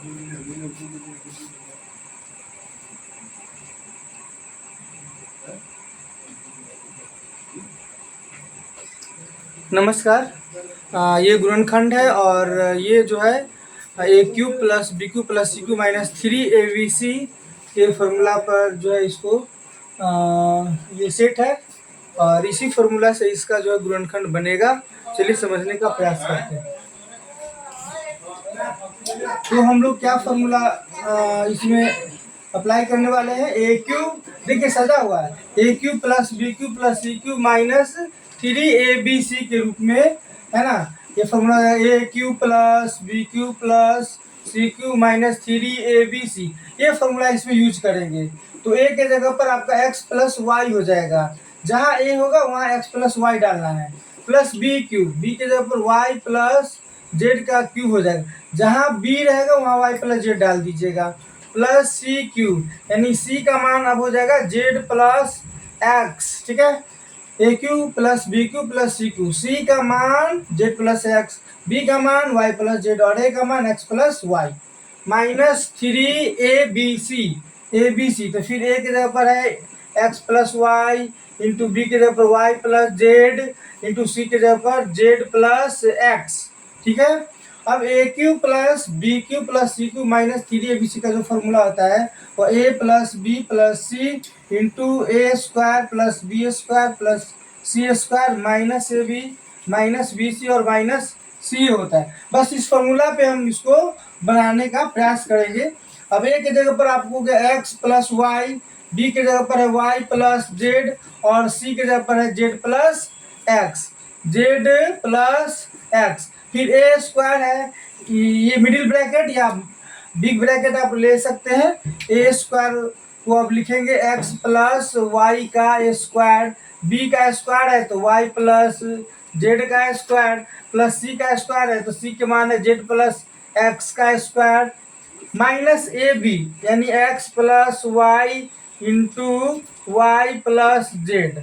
नमस्कार। ये गुणनखंड है और ये जो है A cube plus B cube plus C cube minus 3 ABC के फॉर्मूला पर जो है इसको ये सेट है और इसी फॉर्मूला से इसका जो है गुणनखंड बनेगा। चलिए समझने का प्रयास करते हैं। तो हम लोग क्या फॉर्मूला इसमें अप्लाई करने वाले हैं। ए क्यूब देखिए सजा हुआ है, A cube plus B cube plus C cube minus 3ABC के रूप में, है ना। ये फॉर्मूला है A cube plus B cube plus C cube minus 3ABC। ये फॉर्मूला इसमें यूज करेंगे। तो ए के जगह पर आपका x प्लस वाई हो जाएगा, जहाँ ए होगा वहाँ x प्लस वाई डालना है, प्लस बी क्यूब, बी के जगह पर वाई प्लस जेड का क्यूब हो जाएगा, जहाँ बी रहेगा वहाँ वाई प्लस जेड डाल दीजिएगा, प्लस सी क्यूब, यानी सी का मान अब हो जाएगा जेड प्लस एक्स। ठीक है, A cube plus B cube plus C cube, C का मान जेड प्लस एक्स, बी का मान वाई प्लस जेड और ए का मान X plus Y, minus 3ABC। ABC तो फिर ए की जगह पर है x plus Y, into B की जगह पर Y plus Z, into C की जगह पर जेड प्लस एक्स। ठीक है, अब A cube plus B cube plus C cube minus 3ABC का जो फॉर्मूला होता है वो A plus B plus C into A square plus B square plus C square minus A B minus B C और minus सी होता है। बस इस फॉर्मूला पे हम इसको बनाने का प्रयास करेंगे। अब ए की जगह पर आपको एक्स प्लस वाई, बी की जगह पर है वाई प्लस जेड और सी की जगह पर है Z plus X, Z plus X. फिर ए स्क्वायर है, ये मिडिल ब्रैकेट या बिग ब्रैकेट आप ले सकते हैं। ए स्क्वायर को अब लिखेंगे एक्स प्लस वाई का स्क्वायर, बी का स्क्वायर है तो वाई प्लस जेड का स्क्वायर, प्लस सी का स्क्वायर है तो सी के मान है जेड प्लस एक्स का स्क्वायर, माइनस ए बी यानी X plus Y into Y plus Z,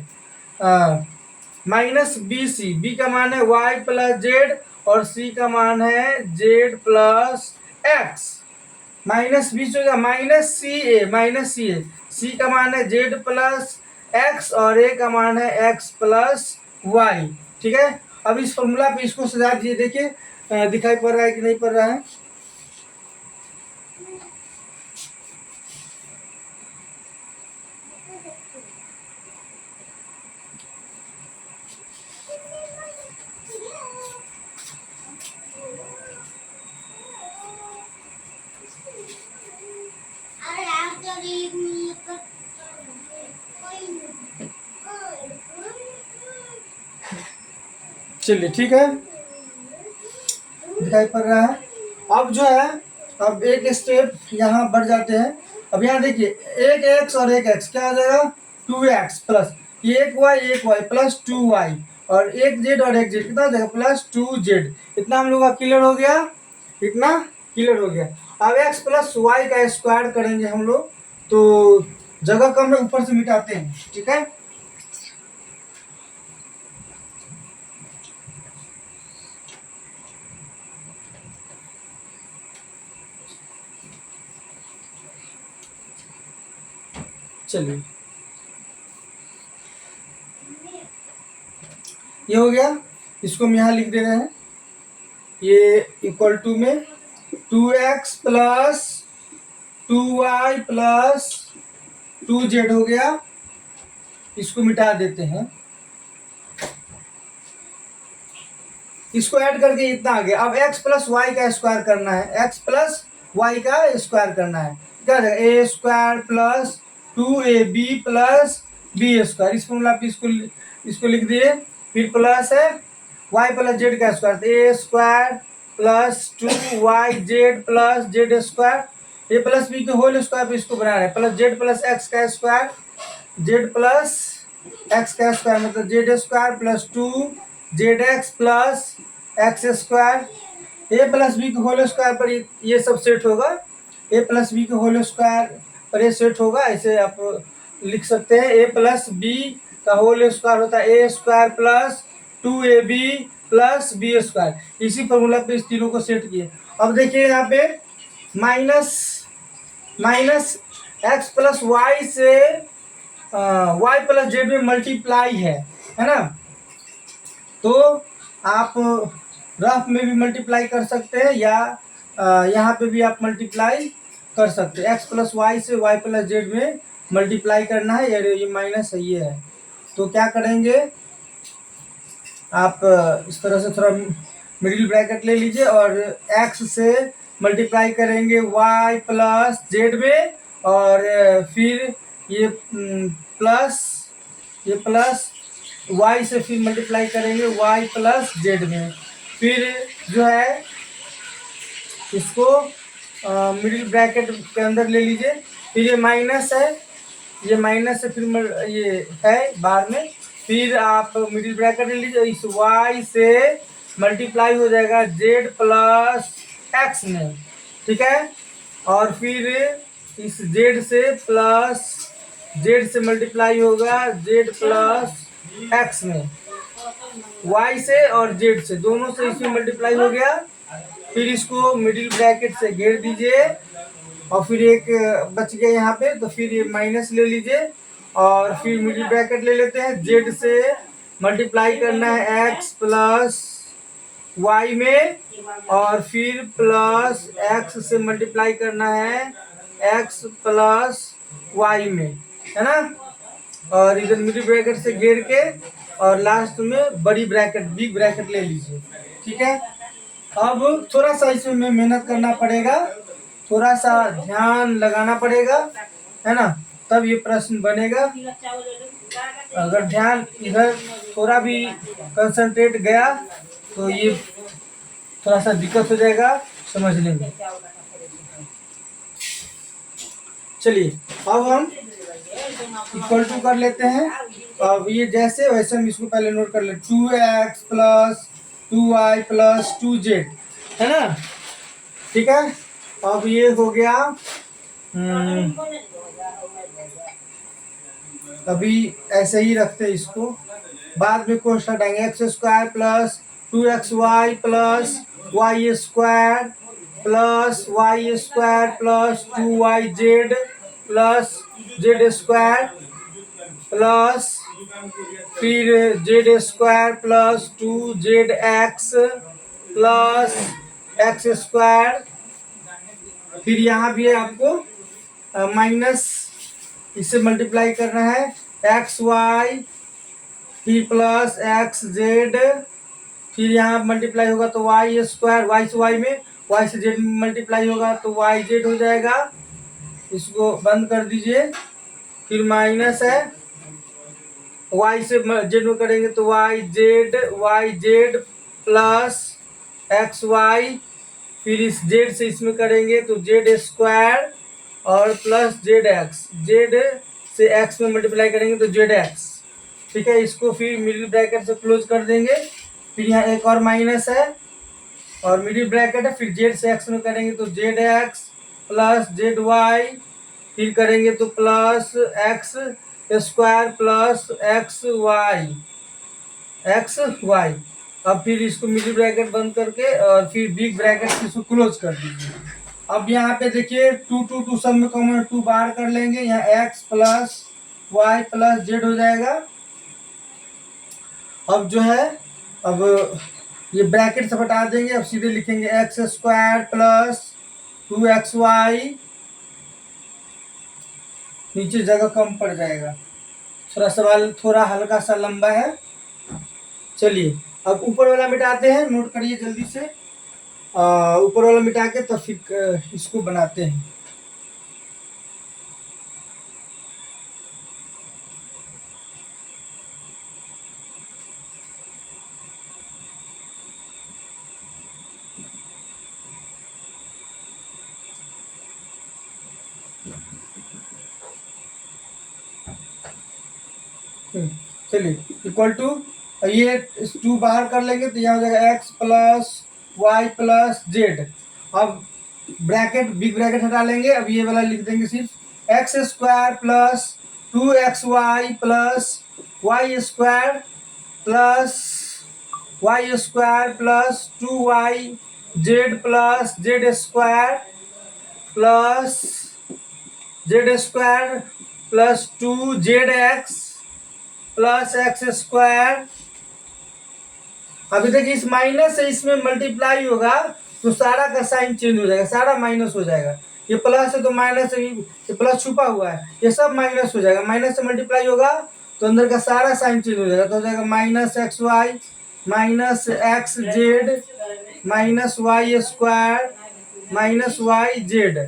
minus B सी, बी का मान है वाई प्लस जेड और सी का मान है Z plus X, minus B से minus C A, minus C A, C का मान है जेड प्लस एक्स और ए का मान है एक्स प्लस वाई। ठीक है, अब इस फॉर्मूला पे इसको सजा दीजिए। देखिए दिखाई पड़ रहा है कि नहीं पड़ रहा है। चलिए ठीक है, दिखाई पड़ रहा है। अब जो है अब एक स्टेप यहाँ बढ़ जाते हैं। अब यहाँ देखिए एक एक्स और एक एक्स क्या आ जाएगा 2x प्लस एक वाई प्लस 2y और एक जेड और एक जेड कितना हो जाएगा प्लस 2z। इतना हम लोग का क्लियर हो गया, इतना क्लियर हो गया। अब x प्लस वाई का स्क्वायर करेंगे हम लोग, तो जगह कम है ऊपर से मिटाते हैं। ठीक है, चलिए ये हो गया, इसको हम यहाँ लिख दे रहे हैं। ये इक्वल टू में 2x plus 2y plus 2z हो गया, इसको मिटा देते हैं। इसको ऐड करके इतना आ गया। अब x प्लस वाई का स्क्वायर करना है, x प्लस वाई का स्क्वायर करना है, क्या हो जाएगा A square plus 2ab plus B square. इस फॉर्मूला पे इसको लिख दिए। फिर प्लस है y प्लस जेड का square, A square plus 2yz plus Z square, A plus B के होल स्क्वायर पे इसको बना रहे हैं, प्लस जेड प्लस एक्स का स्क्वायर, जेड प्लस एक्स का स्क्वायर मतलब Z square plus 2zx plus x square, A plus B के होल स्क्वायर पर ये सब सेट होगा, ए प्लस बी के होल स्क्वायर पर ये सेट होगा। ऐसे आप लिख सकते हैं, ए प्लस बी का होल स्क्वायर होता है A square plus 2ab plus B square. इसी फॉर्मूला पे इस तीनों को सेट किए। अब देखिए यहाँ पे minus minus x plus y से वाई प्लस जेड में मल्टीप्लाई है ना। तो आप रफ में भी मल्टीप्लाई कर सकते हैं या यहाँ पे भी आप मल्टीप्लाई कर सकते हैं। एक्स प्लस वाई से वाई प्लस जेड में मल्टीप्लाई करना है, ये माइनस है ये है। तो क्या करेंगे आप इस तरह से थोड़ा मिडिल ब्रैकेट ले लीजिए और एक्स से मल्टीप्लाई करेंगे वाई प्लस जेड में, और फिर ये प्लस ये प्लस वाई से फिर मल्टीप्लाई करेंगे वाई प्लस जेड में। फिर जो है इसको मिडिल ब्रैकेट के अंदर ले लीजिए। फिर ये माइनस है, ये माइनस से फिर ये है बाहर में। फिर आप मिडिल ब्रैकेट ले लीजिए, इस y से मल्टीप्लाई हो जाएगा z प्लस एक्स में, ठीक है। और फिर इस z से प्लस z से मल्टीप्लाई होगा z प्लस एक्स में, y से और z से दोनों से इसमें मल्टीप्लाई हो गया। फिर इसको मिडिल ब्रैकेट से घेर दीजिए और फिर एक बच गया यहाँ पे, तो फिर ये माइनस ले लीजिए और फिर मिडिल ब्रैकेट ले लेते हैं। जेड से मल्टीप्लाई करना है एक्स प्लस वाई में, और फिर प्लस एक्स से मल्टीप्लाई करना है एक्स प्लस वाई में, है ना। और इधर मिडिल ब्रैकेट से घेर के और लास्ट में बड़ी ब्रैकेट बिग ब्रैकेट ले लीजिए, ठीक है। अब थोड़ा सा इसमें मेहनत करना पड़ेगा, थोड़ा सा ध्यान लगाना पड़ेगा, है ना, तब ये प्रश्न बनेगा। अगर ध्यान इधर थोड़ा भी कंसंट्रेट गया तो ये थोड़ा सा दिक्कत हो जाएगा समझने में। चलिए अब हम इक्वल टू कर लेते हैं। अब ये जैसे वैसे हम इसको पहले नोट कर लेते, 2x plus 2y plus 2z, है ना, ठीक है। अब ये हो गया, अभी ऐसे ही रखते हैं इसको, बाद में क्वेश्चन हटाएंगे। X square plus 2xy plus Y square plus Y square plus 2yz plus Z square plus फिर Z square plus 2zx plus x square. फिर यहाँ भी है आपको माइनस, इससे मल्टीप्लाई करना है एक्स वाई फिर प्लस एक्स जेड, फिर यहाँ मल्टीप्लाई होगा तो वाई स्क्वायर, वाई से वाई में, वाई से जेड में मल्टीप्लाई होगा तो वाई जेड हो जाएगा। इसको बंद कर दीजिए। फिर माइनस है, वाई से जेड में करेंगे तो Y Z plus x Y, फिर इस जेड से इसमें करेंगे तो जेड स्क्वायर और प्लस जेड एक्स, जेड से एक्स में मल्टीप्लाई करेंगे तो जेड एक्स, ठीक है। इसको फिर मिडिल ब्रैकेट से क्लोज कर देंगे। फिर यहाँ एक और माइनस है और मिडिल ब्रैकेट है, फिर जेड से एक्स में करेंगे तो z x plus z y, फिर करेंगे तो plus x square plus x y. अब फिर इसको मिडिल ब्रैकेट बंद करके और फिर बिग ब्रैकेट से इसको क्लोज कर दीजिए। अब यहाँ पे देखिए 2 सब में कॉमन 2 बाहर कर लेंगे, यहाँ x plus y plus z हो जाएगा। अब जो है अब ये ब्रैकेट से हटा देंगे, अब सीधे लिखेंगे एक्स स्क्वायर प्लस 2xy, नीचे जगह कम पड़ जाएगा, थोड़ा सवाल थोड़ा हल्का सा लंबा है। चलिए अब ऊपर वाला मिटाते हैं, नोट करिए जल्दी से। ऊपर वाला मिटा के तो फिर इसको बनाते हैं। चलिए इक्वल टू, ये 2 बाहर कर लेंगे तो यहाँ हो जाएगा x plus y plus z. अब ब्रैकेट बिग ब्रैकेट हटा लेंगे, अब ये वाला लिख देंगे सिर्फ x square plus 2xy plus Y square plus 2y z plus Z square plus Z square plus 2zx plus x square. अभी देखिए इस माइनस से इसमें मल्टीप्लाई होगा तो सारा का साइन चेंज हो जाएगा, सारा माइनस हो जाएगा। ये प्लस है तो माइनस है, ये प्लस छुपा हुआ है, ये सब माइनस हो जाएगा। माइनस से मल्टीप्लाई होगा तो अंदर का सारा साइन चेंज हो जाएगा, तो हो जाएगा minus x y minus x z minus y square minus y z.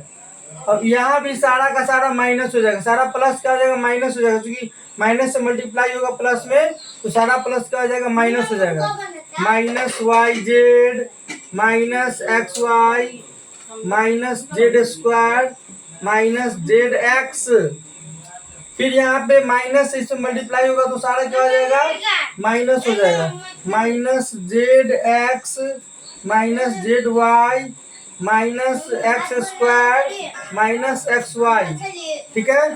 अब यहाँ भी सारा का सारा माइनस हो जाएगा, सारा प्लस क्या हो जाएगा माइनस हो जाएगा, क्योंकि माइनस से मल्टीप्लाई होगा प्लस में तो सारा प्लस क्या हो जाएगा माइनस हो जाएगा। Minus y z minus x y minus z square minus z x. फिर यहाँ पे माइनस से इसमें मल्टीप्लाई होगा तो सारा क्या हो जाएगा माइनस हो जाएगा। Minus z x minus z y minus x square minus x y. ठीक है,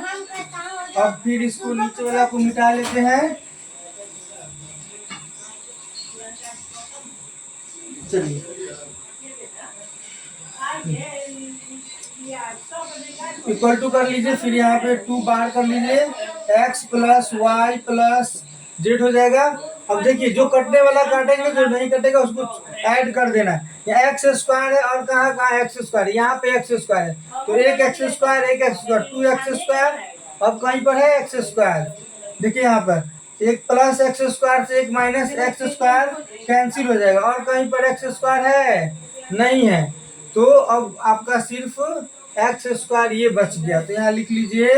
अब फिर इसको नीचे वाला को मिटा लेते हैं। चलिए इक्वल टू कर लीजिए, फिर यहाँ पे 2 बार कर लीजिए, x plus y plus z हो जाएगा। अब देखिए जो कटने वाला काटेंगे, जो नहीं कटेगा उसको ऐड कर देना है। यहाँ एक्स स्क्वायर है और कहाँ कहाँ एक्स स्क्वायर है, यहाँ पे एक्स स्क्वायर है तो एक एक्स स्क्वायर एक एक्स स्क्वायर 2x स्क्वायर। अब कहीं पर है एक्स स्क्वायर, देखिए यहाँ पर एक प्लस एक्स स्क्वायर से एक माइनस एक्स स्क्वायर कैंसिल हो जाएगा, और कहीं पर एक्स स्क्वायर है नहीं है, तो अब आपका सिर्फ एक्स स्क्वायर ये बच गया, तो यहाँ लिख लीजिए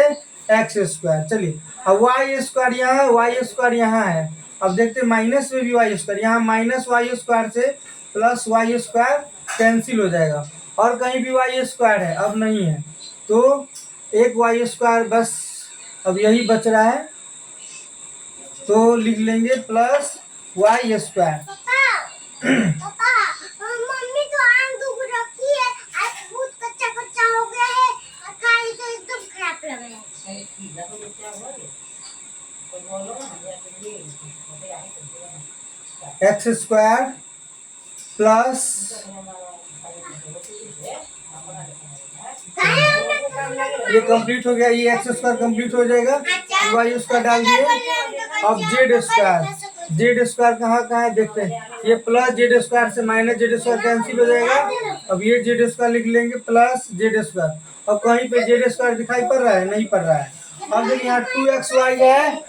एक्स स्क्वायर। चलिए अब वाई स्क्वायर यहाँ, वाई स्क्वायर यहाँ है। अब देखते हैं माइनस में भी वाई स्क्वायर, यहाँ माइनस वाई स्क्वायर से प्लस वाई स्क्वायर कैंसिल हो जाएगा, और कहीं भी वाई स्क्वायर है अब नहीं है, तो एक वाई स्क्वायर बस अब यही बच रहा है, तो लिख लेंगे प्लस वाई स्क्वायर। मम्मी तो आम दूध रखी है, आज बहुत कच्चा कच्चा हो गया है, खाई तो एकदम खराब लग रहा है। एक्स स्क्वायर प्लस ये कंप्लीट हो गया, ये एक्स स्क्वायर कंप्लीट हो जाएगा, वाई स्क्वायर डाल दिए। अब जेड स्क्वायर, जेड स्क्वायर कहाँ कहाँ है देखते हैं, ये प्लस जेड स्क्वायर से माइनस जेड स्क्वायर कैंसिल हो जाएगा। अब ये जेड स्क्वायर लिख लेंगे प्लस जेड स्क्वायर, अब कहीं पे जेड स्क्वायर दिखाई पड़ रहा है नहीं पड़ रहा है। अब देखिए यहाँ 2xy है,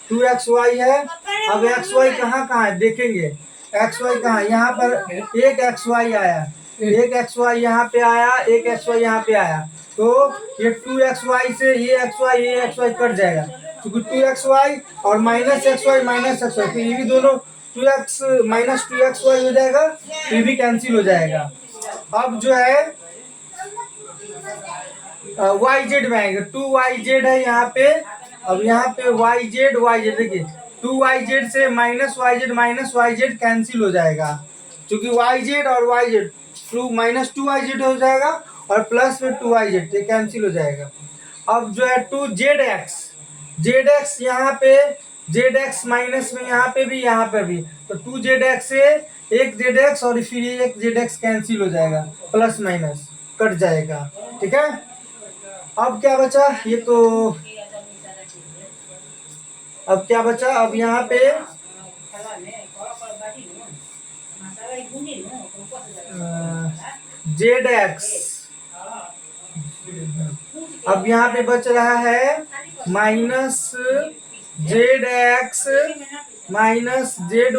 2xy है। अब xy कहाँ कहाँ है देखेंगे, xy कहाँ है, यहाँ पर एक xy आया, एक xy यहाँ पे आया, एक xy यहाँ पे आया, तो ये 2xy से ये xy कट जाएगा, क्योंकि 2xy और माइनस xy तो ये भी दोनों 2x माइनस 2xy हो जाएगा, तो ये भी कैंसिल हो जाएगा। अब जो है yz में आएगा, 2yz है यहाँ पे। अब यहाँ पे yz देखिए 2yz से माइनस yz कैंसिल हो जाएगा, क्योंकि yz और yz माइनस 2yz हो जाएगा और प्लस में 2yz ये कैंसिल हो जाएगा। अब जो है 2zx यहाँ पे zx माइनस में यहाँ पे भी, तो 2zx से एक zx और फिर एक zx कैंसिल हो जाएगा, प्लस माइनस कट जाएगा। ठीक है, अब क्या बचा, ये तो अब क्या बचा, अब यहाँ पे zx, अब यहाँ पे बच रहा है माइनस zx माइनस zy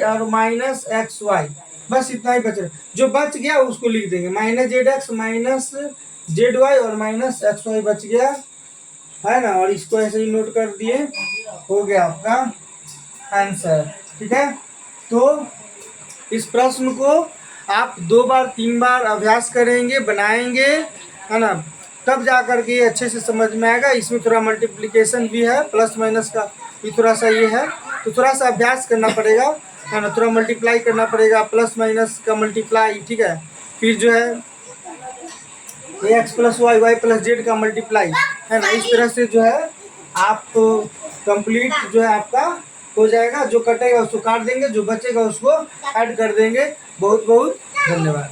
और माइनस xy, बस इतना ही बच रहा है। जो बच गया उसको लिख देंगे, माइनस zx माइनस zy और माइनस xy बच गया है ना, और इसको ऐसे ही नोट कर दिए, हो गया आपका आंसर। ठीक है, तो इस प्रश्न को आप 2 बार 3 बार अभ्यास करेंगे, बनाएंगे, है ना, तब जा कर के अच्छे से समझ में आएगा। इसमें थोड़ा मल्टीप्लिकेशन भी है, प्लस माइनस का भी थोड़ा सा ये है, तो थोड़ा सा अभ्यास करना पड़ेगा, है ना, थोड़ा मल्टीप्लाई करना पड़ेगा, प्लस माइनस का मल्टीप्लाई। ठीक है, फिर जो है x plus y plus Z का मल्टीप्लाई, है ना, इस तरह से जो है आप कंप्लीट जो है आपका हो जाएगा। जो कटेगा उसको काट देंगे, जो बचेगा उसको ऐड कर देंगे। बहुत बहुत धन्यवाद।